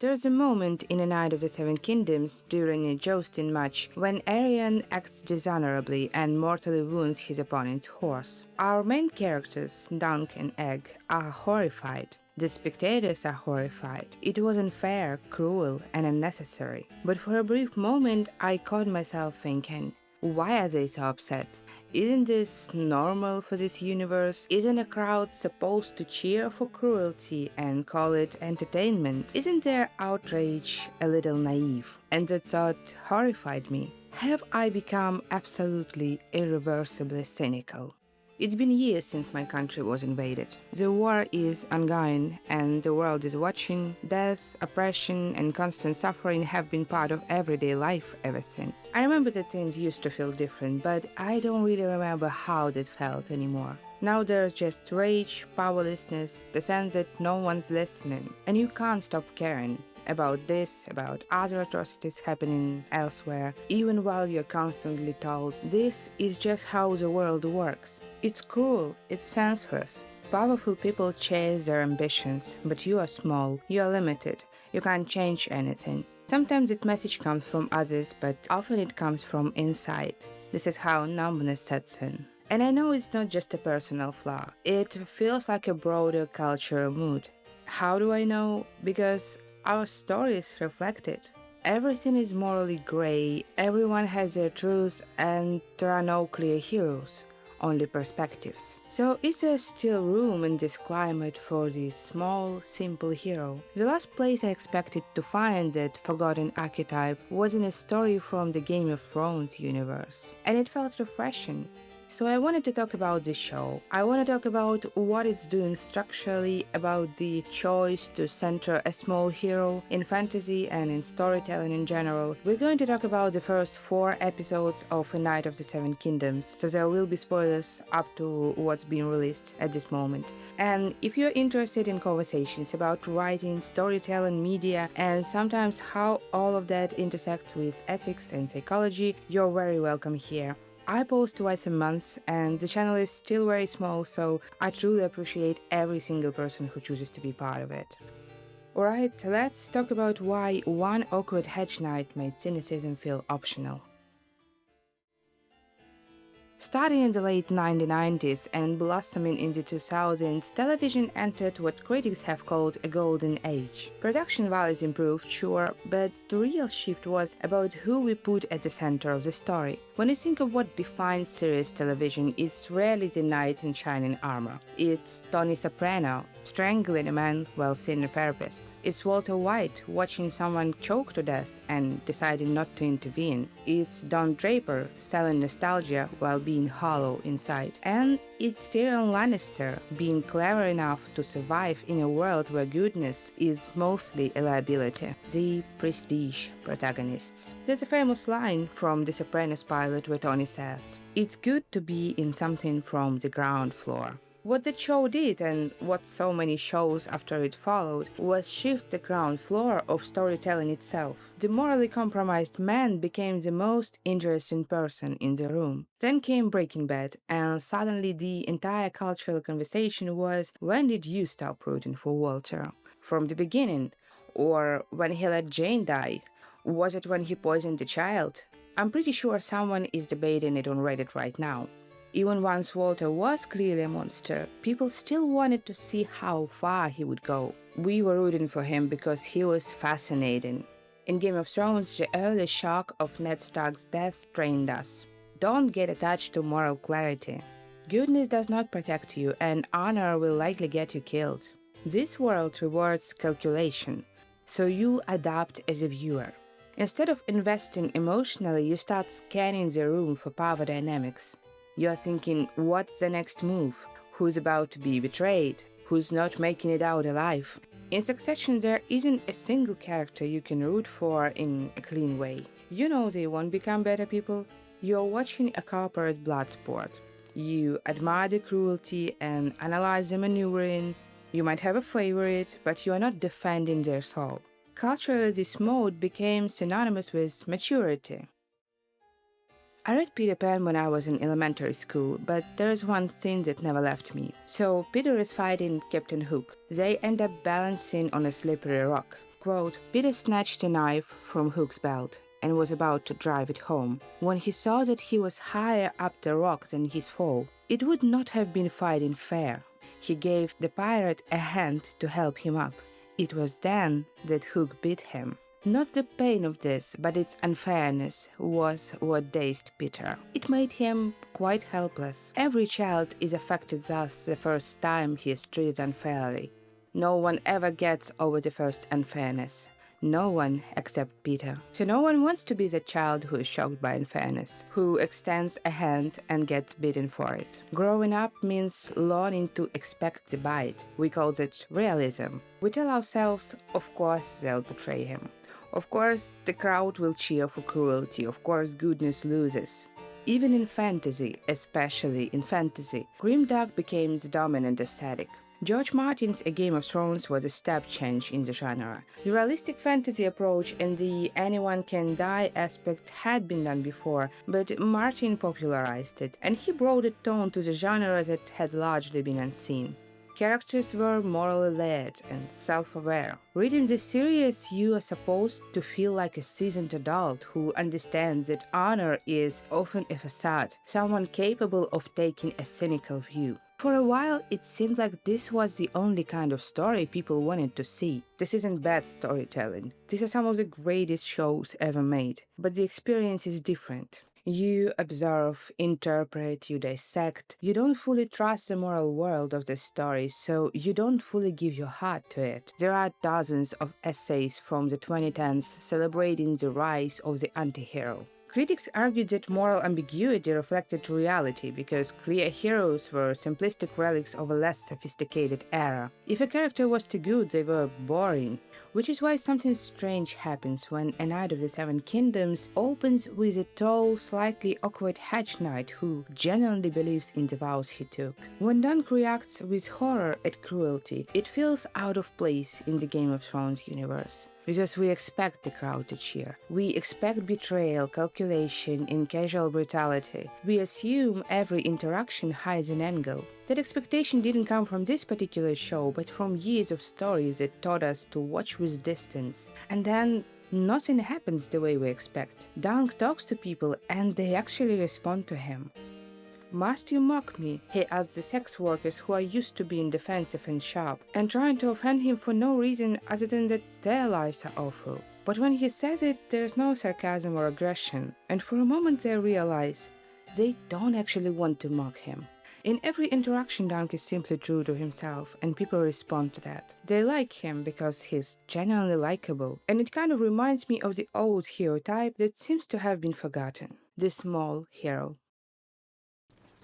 There's a moment in A Knight of the Seven Kingdoms during a jousting match when Arion acts dishonorably and mortally wounds his opponent's horse. Our main characters, Dunk and Egg, are horrified. The spectators are horrified. It was unfair, cruel, and unnecessary. But for a brief moment, I caught myself thinking, why are they so upset? Isn't this normal for this universe? Isn't a crowd supposed to cheer for cruelty and call it entertainment? Isn't their outrage a little naive? And the thought horrified me. Have I become absolutely irreversibly cynical? It's been years since my country was invaded. The war is ongoing and the world is watching. Death, oppression, and constant suffering have been part of everyday life ever since. I remember that things used to feel different, but I don't really remember how that felt anymore. Now there's just rage, powerlessness, the sense that no one's listening, and you can't stop caring about this, about other atrocities happening elsewhere, even while you're constantly told this is just how the world works. It's cruel, it's senseless. Powerful people chase their ambitions, but you are small, you are limited, you can't change anything. Sometimes that message comes from others, but often it comes from inside. This is how numbness sets in. And I know it's not just a personal flaw, it feels like a broader cultural mood. How do I know? Because our stories reflect it. Everything is morally grey, everyone has their truth, and there are no clear heroes, only perspectives. So is there still room in this climate for the small, simple hero? The last place I expected to find that forgotten archetype was in a story from the Game of Thrones universe, and it felt refreshing. So I wanted to talk about this show. I want to talk about what it's doing structurally, about the choice to center a small hero in fantasy and in storytelling in general. We're going to talk about the first 4 episodes of A Knight of the Seven Kingdoms, so there will be spoilers up to what's being released at this moment. And if you're interested in conversations about writing, storytelling, media, and sometimes how all of that intersects with ethics and psychology, you're very welcome here. I post twice a month and the channel is still very small, so I truly appreciate every single person who chooses to be part of it. Alright, let's talk about why one awkward hedge knight made cynicism feel optional. Starting in the late 1990s and blossoming in the 2000s, television entered what critics have called a golden age. Production values improved, sure, but the real shift was about who we put at the center of the story. When you think of what defines serious television, it's rarely the knight in shining armor. It's Tony Soprano strangling a man while seeing a therapist. It's Walter White watching someone choke to death and deciding not to intervene. It's Don Draper selling nostalgia while being hollow inside. And it's Tyrion Lannister being clever enough to survive in a world where goodness is mostly a liability. The prestige protagonists. There's a famous line from The Sopranos pilot where Tony says, "It's good to be in something from the ground floor." What the show did, and what so many shows after it followed, was shift the ground floor of storytelling itself. The morally compromised man became the most interesting person in the room. Then came Breaking Bad, and suddenly the entire cultural conversation was, when did you stop rooting for Walter? From the beginning? Or when he let Jane die? Was it when he poisoned the child? I'm pretty sure someone is debating it on Reddit right now. Even once Walter was clearly a monster, people still wanted to see how far he would go. We were rooting for him because he was fascinating. In Game of Thrones, the early shock of Ned Stark's death trained us. Don't get attached to moral clarity. Goodness does not protect you, and honor will likely get you killed. This world rewards calculation, so you adapt as a viewer. Instead of investing emotionally, you start scanning the room for power dynamics. You're thinking, what's the next move? Who's about to be betrayed? Who's not making it out alive? In Succession, there isn't a single character you can root for in a clean way. You know they won't become better people. You're watching a corporate blood sport. You admire the cruelty and analyze the maneuvering. You might have a favorite, but you are not defending their soul. Culturally, this mode became synonymous with maturity. I read Peter Pan when I was in elementary school, but there's one thing that never left me. So Peter is fighting Captain Hook. They end up balancing on a slippery rock. Quote, Peter snatched a knife from Hook's belt and was about to drive it home, when he saw that he was higher up the rock than his foe. It would not have been fighting fair. He gave the pirate a hand to help him up. It was then that Hook beat him. Not the pain of this, but its unfairness was what dazed Peter. It made him quite helpless. Every child is affected thus the first time he is treated unfairly. No one ever gets over the first unfairness. No one except Peter. So no one wants to be the child who is shocked by unfairness, who extends a hand and gets beaten for it. Growing up means learning to expect the bite. We call it realism. We tell ourselves, of course they'll betray him. Of course the crowd will cheer for cruelty. Of course goodness loses. Even in fantasy, especially in fantasy, grimdark became the dominant aesthetic. George Martin's A Game of Thrones was a step change in the genre. The realistic fantasy approach and the anyone can die aspect had been done before, but Martin popularized it, and he brought a tone to the genre that had largely been unseen. Characters were morally led and self-aware. Reading the series, you are supposed to feel like a seasoned adult who understands that honor is often a facade, someone capable of taking a cynical view. For a while, it seemed like this was the only kind of story people wanted to see. This isn't bad storytelling. These are some of the greatest shows ever made. But the experience is different. You observe, interpret, you dissect. You don't fully trust the moral world of the story, so you don't fully give your heart to it. There are dozens of essays from the 2010s celebrating the rise of the antihero. Critics argued that moral ambiguity reflected reality because clear heroes were simplistic relics of a less sophisticated era. If a character was too good, they were boring. Which is why something strange happens when A Knight of the Seven Kingdoms opens with a tall, slightly awkward hedge knight who genuinely believes in the vows he took. When Dunk reacts with horror at cruelty, it feels out of place in the Game of Thrones universe. Because we expect the crowd to cheer. We expect betrayal, calculation, and casual brutality. We assume every interaction hides an angle. That expectation didn't come from this particular show, but from years of stories that taught us to watch with distance. And then nothing happens the way we expect. Dunk talks to people and they actually respond to him. Must you mock me? He asks the sex workers who are used to being defensive and sharp, and trying to offend him for no reason other than that their lives are awful. But when he says it, there's no sarcasm or aggression, and for a moment they realize they don't actually want to mock him. In every interaction, Dunk is simply true to himself, and people respond to that. They like him because he's genuinely likable, and it kind of reminds me of the old hero type that seems to have been forgotten, the small hero.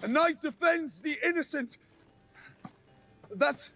A knight defends the innocent. That's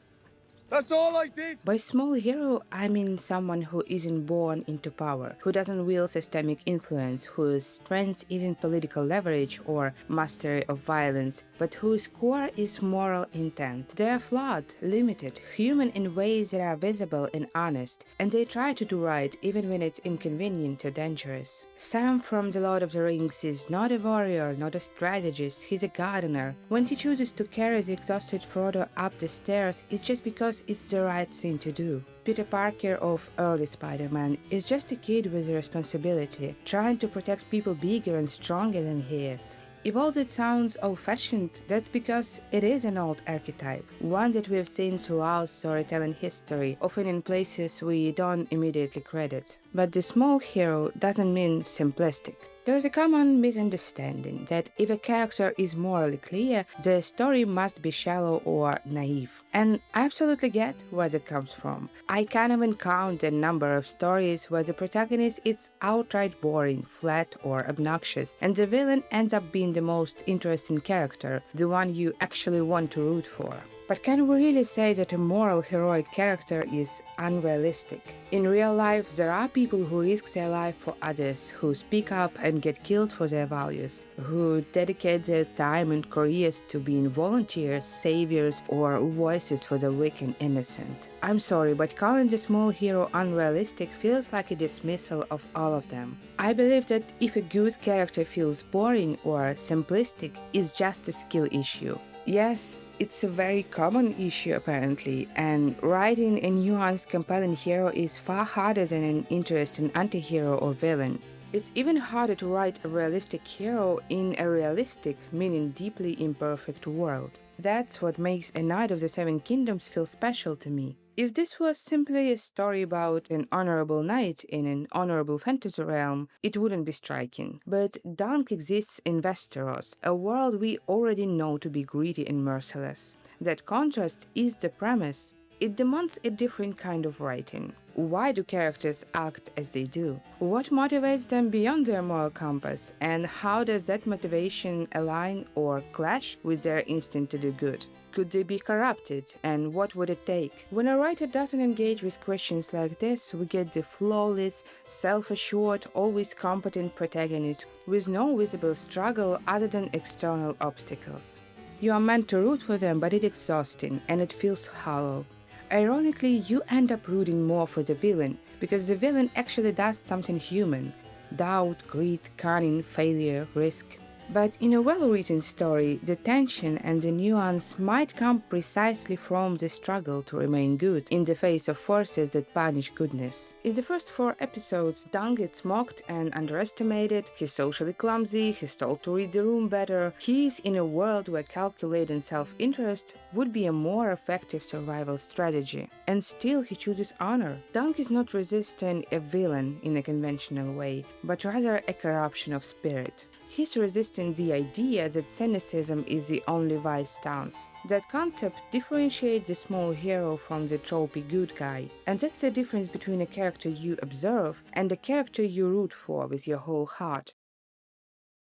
all I did. By small hero, I mean someone who isn't born into power, who doesn't wield systemic influence, whose strength isn't political leverage or mastery of violence, but whose core is moral intent. They are flawed, limited, human in ways that are visible and honest, and they try to do right even when it's inconvenient or dangerous. Sam from The Lord of the Rings is not a warrior, not a strategist, he's a gardener. When he chooses to carry the exhausted Frodo up the stairs, it's just because it's the right thing to do. Peter Parker of early Spider-Man is just a kid with a responsibility, trying to protect people bigger and stronger than he is. If all that sounds old-fashioned, that's because it is an old archetype, one that we have seen throughout storytelling history, often in places we don't immediately credit. But the small hero doesn't mean simplistic. There is a common misunderstanding that if a character is morally clear, the story must be shallow or naive. And I absolutely get where that comes from. I can't even count the number of stories where the protagonist is outright boring, flat, or obnoxious, and the villain ends up being the most interesting character, the one you actually want to root for. But can we really say that a moral heroic character is unrealistic? In real life, there are people who risk their life for others, who speak up and get killed for their values, who dedicate their time and careers to being volunteers, saviors, or voices for the weak and innocent. I'm sorry, but calling the small hero unrealistic feels like a dismissal of all of them. I believe that if a good character feels boring or simplistic, it's just a skill issue. Yes, It's a very common issue apparently, and writing a nuanced, compelling hero is far harder than an interesting antihero or villain. It's even harder to write a realistic hero in a realistic, meaning deeply imperfect world. That's what makes A Knight of the Seven Kingdoms feel special to me. If this was simply a story about an honorable knight in an honorable fantasy realm, it wouldn't be striking. But Dunk exists in Westeros, a world we already know to be greedy and merciless. That contrast is the premise. It demands a different kind of writing. Why do characters act as they do? What motivates them beyond their moral compass? And how does that motivation align or clash with their instinct to do good? Could they be corrupted? And what would it take? When a writer doesn't engage with questions like this, we get the flawless, self-assured, always competent protagonist with no visible struggle other than external obstacles. You are meant to root for them, but it's exhausting and it feels hollow. Ironically, you end up rooting more for the villain, because the villain actually does something human: doubt, greed, cunning, failure, risk. But in a well-written story, the tension and the nuance might come precisely from the struggle to remain good in the face of forces that punish goodness. In the first 4 episodes, Dunk gets mocked and underestimated, he's socially clumsy, he's told to read the room better, he's in a world where calculating self-interest would be a more effective survival strategy. And still he chooses honor. Dunk is not resisting a villain in a conventional way, but rather a corruption of spirit. He's resisting the idea that cynicism is the only wise stance. That concept differentiates the small hero from the tropey good guy, and that's the difference between a character you observe and a character you root for with your whole heart.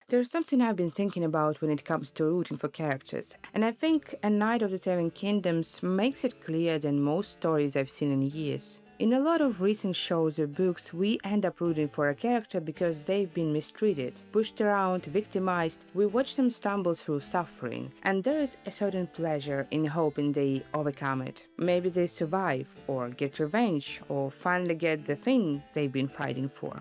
There's something I've been thinking about when it comes to rooting for characters, and I think A Knight of the Seven Kingdoms makes it clearer than most stories I've seen in years. In a lot of recent shows or books, we end up rooting for a character because they've been mistreated, pushed around, victimized. We watch them stumble through suffering, and there is a certain pleasure in hoping they overcome it. Maybe they survive, or get revenge, or finally get the thing they've been fighting for.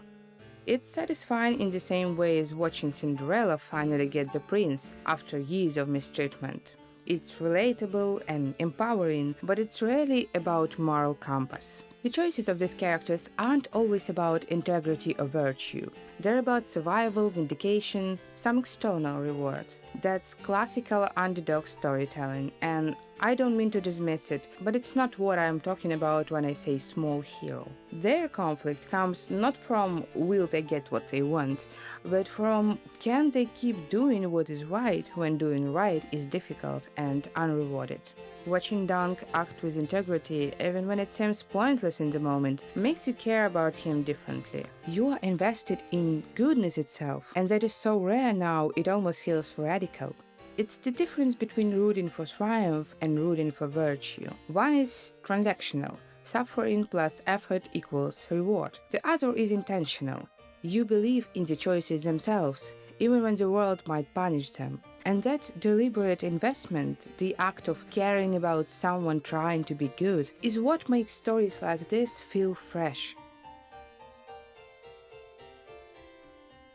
It's satisfying in the same way as watching Cinderella finally get the prince after years of mistreatment. It's relatable and empowering, but it's rarely about moral compass. The choices of these characters aren't always about integrity or virtue. They're about survival, vindication, some external reward. That's classical underdog storytelling, and I don't mean to dismiss it, but it's not what I'm talking about when I say small hero. Their conflict comes not from will they get what they want, but from can they keep doing what is right when doing right is difficult and unrewarded. Watching Dunk act with integrity, even when it seems pointless in the moment, makes you care about him differently. You are invested in goodness itself, and that is so rare now it almost feels radical. It's the difference between rooting for triumph and rooting for virtue. One is transactional. Suffering plus effort equals reward. The other is intentional. You believe in the choices themselves, even when the world might punish them. And that deliberate investment, the act of caring about someone trying to be good, is what makes stories like this feel fresh.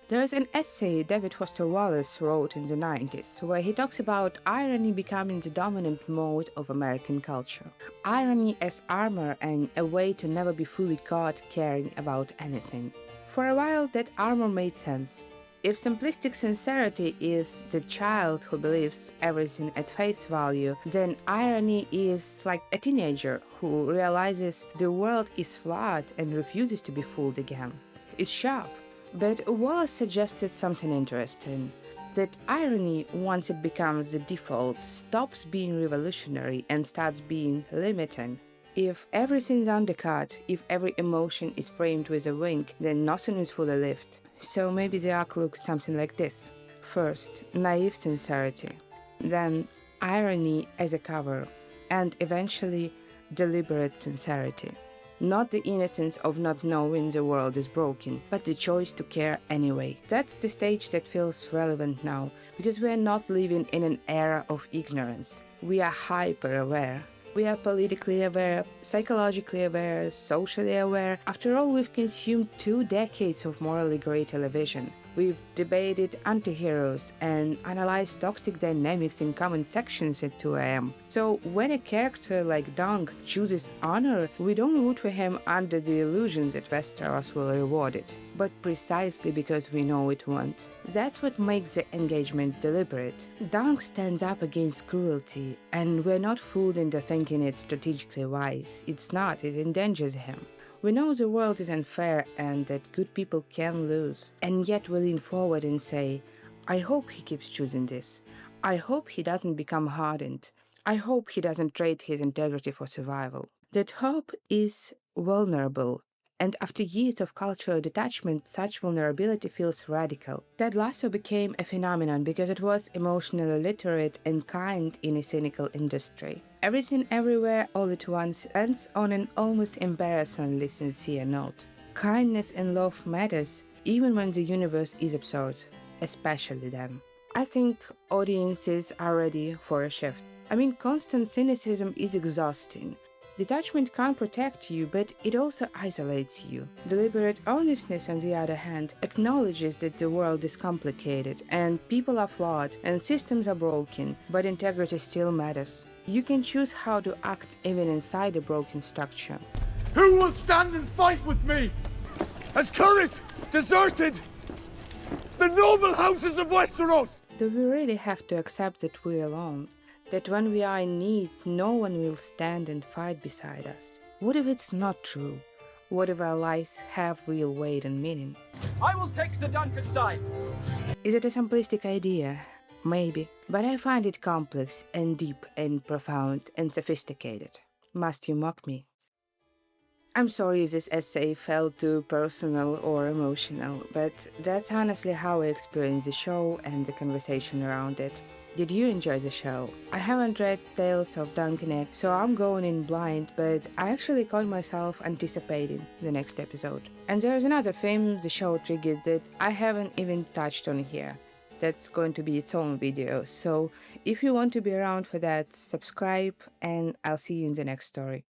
There is an essay David Foster Wallace wrote in the 90s where he talks about irony becoming the dominant mode of American culture. Irony as armor and a way to never be fully caught caring about anything. For a while, that armor made sense. If simplistic sincerity is the child who believes everything at face value, then irony is like a teenager who realizes the world is flawed and refuses to be fooled again. It's sharp. But Wallace suggested something interesting, that irony, once it becomes the default, stops being revolutionary and starts being limiting. If everything's undercut, if every emotion is framed with a wink, then nothing is fully lived. So maybe the arc looks something like this. First, naive sincerity, then irony as a cover, and eventually deliberate sincerity. Not the innocence of not knowing the world is broken, but the choice to care anyway. That's the stage that feels relevant now, because we are not living in an era of ignorance. We are hyper-aware. We are politically aware, psychologically aware, socially aware. After all, we've consumed 2 decades of morally grey television. We've debated antiheroes and analyzed toxic dynamics in comment sections at 2 am. So when a character like Dunk chooses honor, we don't root for him under the illusion that Westeros will reward it, but precisely because we know it won't. That's what makes the engagement deliberate. Dunk stands up against cruelty, and we're not fooled into thinking it's strategically wise. It's not, it endangers him. We know the world is unfair and that good people can lose, and yet we lean forward and say, I hope he keeps choosing this. I hope he doesn't become hardened. I hope he doesn't trade his integrity for survival. That hope is vulnerable, and after years of cultural detachment, such vulnerability feels radical. Ted Lasso became a phenomenon because it was emotionally literate and kind in a cynical industry. Everything Everywhere All at Once ends on an almost embarrassingly sincere note. Kindness and love matters even when the universe is absurd, especially then. I think audiences are ready for a shift. Constant cynicism is exhausting. Detachment can't protect you, but it also isolates you. Deliberate earnestness, on the other hand, acknowledges that the world is complicated, and people are flawed, and systems are broken, but integrity still matters. You can choose how to act even inside a broken structure. Who will stand and fight with me? Has courage deserted the noble houses of Westeros? Do we really have to accept that we're alone? That when we are in need, no one will stand and fight beside us? What if it's not true? What if our lives have real weight and meaning? I will take the Duncan side. Is it a simplistic idea? Maybe. But I find it complex and deep and profound and sophisticated. Must you mock me? I'm sorry if this essay felt too personal or emotional, but that's honestly how I experience the show and the conversation around it. Did you enjoy the show? I haven't read Tales of Duncan Egg, so I'm going in blind, but I actually caught myself anticipating the next episode. And there's another theme the show triggered that I haven't even touched on here. That's going to be its own video, so if you want to be around for that, subscribe and I'll see you in the next story.